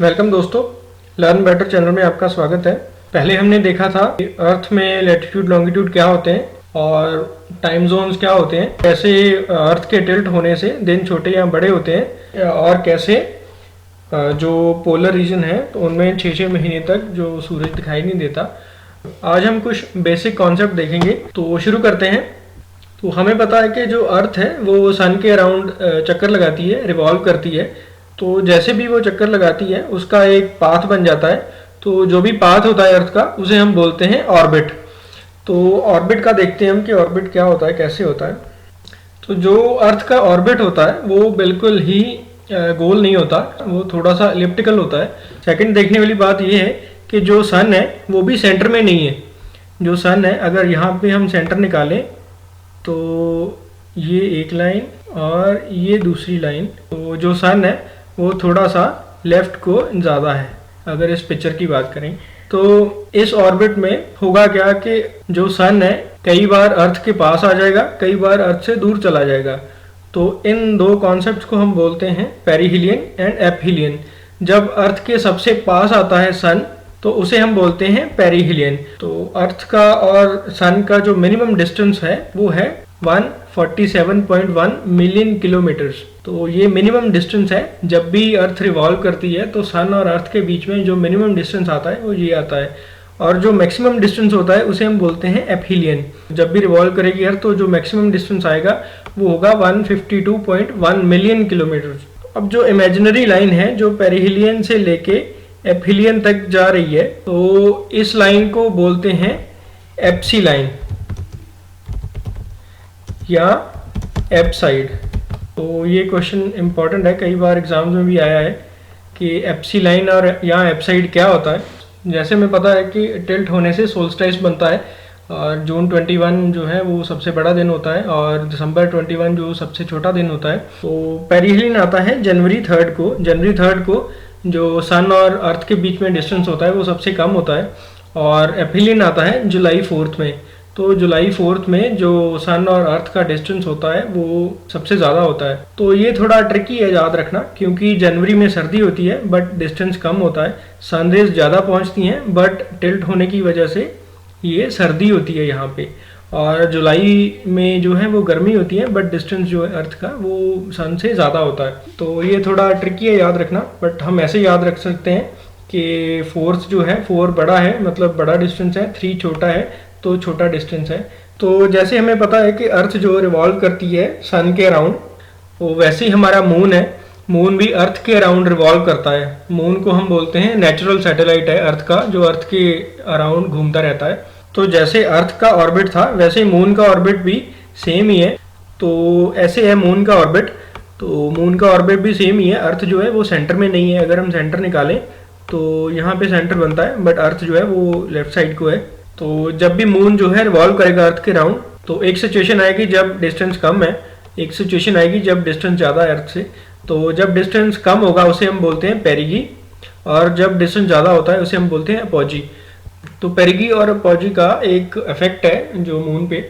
Welcome दोस्तों, learn better channel में आपका स्वागत है। पहले हमने देखा था कि अर्थ में लैटिट्यूड लॉन्गिट्यूड क्या होते हैं और टाइम जोन्स क्या होते हैं, कैसे अर्थ के टिल्ट होने से दिन छोटे या बड़े होते हैं और कैसे जो पोलर रीजन है तो उनमें 6-6 महीने तक जो सूरज दिखाई नहीं देता। आज हम कुछ बेसिक कॉन्सेप्ट देखेंगे, तो शुरू करते हैं। तो हमें पता है कि जो अर्थ है वो सन के अराउंड चक्कर लगाती है, रिवॉल्व करती है। तो जैसे भी वो चक्कर लगाती है उसका एक पाथ बन जाता है। तो जो भी पाथ होता है अर्थ का उसे हम बोलते हैं ऑर्बिट। तो ऑर्बिट का देखते हैं हम कि ऑर्बिट क्या होता है, कैसे होता है। तो जो अर्थ का ऑर्बिट होता है वो बिल्कुल ही गोल नहीं होता, वो थोड़ा सा एलिप्टिकल होता है। सेकंड देखने वाली बात ये है कि जो सन है वो भी सेंटर में नहीं है। जो सन है अगर यहाँ पे हम सेंटर निकालें तो ये एक लाइन और ये दूसरी लाइन, तो जो सन है वो थोड़ा सा लेफ्ट को ज़्यादा है। अगर इस पिक्चर की बात करें तो इस ऑर्बिट में होगा क्या कि जो सन है कई बार अर्थ के पास आ जाएगा, कई बार अर्थ से दूर चला जाएगा। तो इन दो कॉन्सेप्ट्स को हम बोलते हैं पेरिहिलियन एंड एपहिलियन। जब अर्थ के सबसे पास आता है सन तो उसे हम बोलते हैं पेरिहिलियन। तो अर्थ का और सन का जो मिनिमम डिस्टेंस है वो है 147.1 मिलियन किलोमीटर्स। तो ये मिनिमम डिस्टेंस है। जब भी अर्थ रिवॉल्व करती है तो सन और अर्थ के बीच में जो मिनिमम डिस्टेंस आता है वो ये आता है। और जो मैक्सिमम डिस्टेंस होता है उसे हम बोलते हैं एपहिलियन। जब भी रिवॉल्व करेगी अर्थ तो जो मैक्सिमम डिस्टेंस आएगा वो होगा 152.1 मिलियन किलोमीटर। अब जो इमेजिनरी लाइन है जो पेरिहिलियन से लेके एपहिलियन तक जा रही है तो इस लाइन को बोलते हैं एप्सी लाइन या एपसाइड। तो ये क्वेश्चन इंपॉर्टेंट है, कई बार एग्जाम्स में भी आया है कि एप्सी लाइन और या एपसाइड क्या होता है। जैसे हमें पता है कि टिल्ट होने से सोल्स्टाइस बनता है और जून 21 जो है वो सबसे बड़ा दिन होता है और दिसंबर 21 जो सबसे छोटा दिन होता है। तो पेरिहिलियन आता है जनवरी 3 को। जनवरी 3 को जो सन और अर्थ के बीच में डिस्टेंस होता है वो सबसे कम होता है। और एपहिलियन आता है जुलाई 4 में। तो जुलाई 4 में जो सन और अर्थ का डिस्टेंस होता है वो सबसे ज़्यादा होता है। तो ये थोड़ा ट्रिकी है याद रखना, क्योंकि जनवरी में सर्दी होती है बट डिस्टेंस कम होता है। सनरेज ज़्यादा पहुंचती हैं बट टिल्ट होने की वजह से ये सर्दी होती है यहाँ पे। और जुलाई में जो है वो गर्मी होती है बट डिस्टेंस जो है अर्थ का वो सन से ज़्यादा होता है। तो ये थोड़ा ट्रिकी है याद रखना, बट हम ऐसे याद रख सकते हैं कि 4 जो है 4 बड़ा है, मतलब बड़ा डिस्टेंस है, 3 छोटा है तो छोटा डिस्टेंस है। तो जैसे हमें पता है कि अर्थ जो रिवॉल्व करती है सन के अराउंड, वो वैसे ही हमारा मून है, मून भी अर्थ के अराउंड रिवॉल्व करता है। मून को हम बोलते हैं नेचुरल सैटेलाइट है अर्थ का, जो अर्थ के अराउंड घूमता रहता है। तो जैसे अर्थ का ऑर्बिट था वैसे ही मून का ऑर्बिट भी सेम ही है। तो ऐसे है मून का ऑर्बिट। तो मून का ऑर्बिट भी सेम ही है। अर्थ जो है वो सेंटर में नहीं है। अगर हम सेंटर निकालें तो यहाँ पे सेंटर बनता है बट अर्थ जो है वो लेफ्ट साइड को है। तो जब भी मून जो है रिवॉल्व करेगा अर्थ के राउंड तो एक सिचुएशन आएगी जब डिस्टेंस कम है, एक सिचुएशन आएगी जब डिस्टेंस ज़्यादा है अर्थ से। तो जब डिस्टेंस कम होगा उसे हम बोलते हैं पेरिगी, और जब डिस्टेंस ज़्यादा होता है उसे हम बोलते हैं अपॉजी। तो पेरिगी और अपॉजी का एक इफेक्ट है जो मून पे।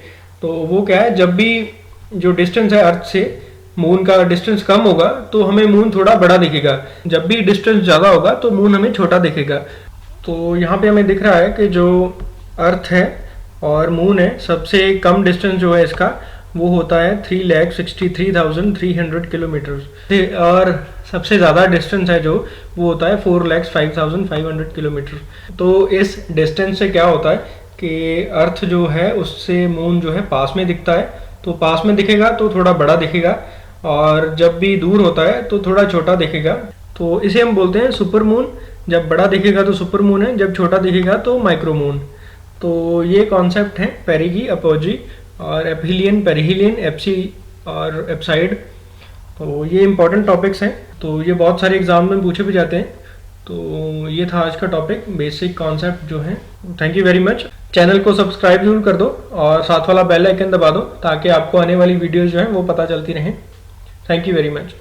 तो वो क्या है, जब भी जो डिस्टेंस है अर्थ से मून का डिस्टेंस कम होगा तो हमें मून थोड़ा बड़ा दिखेगा, जब भी डिस्टेंस ज़्यादा होगा तो मून हमें छोटा दिखेगा। तो यहाँ पे हमें दिख रहा है कि जो अर्थ है और मून है सबसे कम डिस्टेंस जो है इसका वो होता है 3,63,300 किलोमीटर, और सबसे ज़्यादा डिस्टेंस है जो वो होता है 4,05,500 किलोमीटर। तो इस डिस्टेंस से क्या होता है कि अर्थ जो है उससे मून जो है पास में दिखता है। तो पास में दिखेगा तो थोड़ा बड़ा दिखेगा और जब भी दूर होता है तो थोड़ा छोटा दिखेगा। तो इसे हम बोलते हैं सुपर मून। जब बड़ा दिखेगा तो सुपर मून है, जब छोटा दिखेगा तो माइक्रो मून। तो ये कॉन्सेप्ट है पेरिगी, अपॉजी और एपहिलियन, पेरिहिलियन, एप्सी और एपसाइड। तो ये इंपॉर्टेंट टॉपिक्स हैं, तो ये बहुत सारे एग्जाम में पूछे भी जाते हैं। तो ये था आज का टॉपिक, बेसिक कॉन्सेप्ट जो है। Thank you very much. Channel को सब्सक्राइब जरूर कर दो और साथ वाला बेल आइकन दबा दो ताकि आपको आने वाली वीडियोज़ जो हैं वो पता चलती रहें। Thank you very much.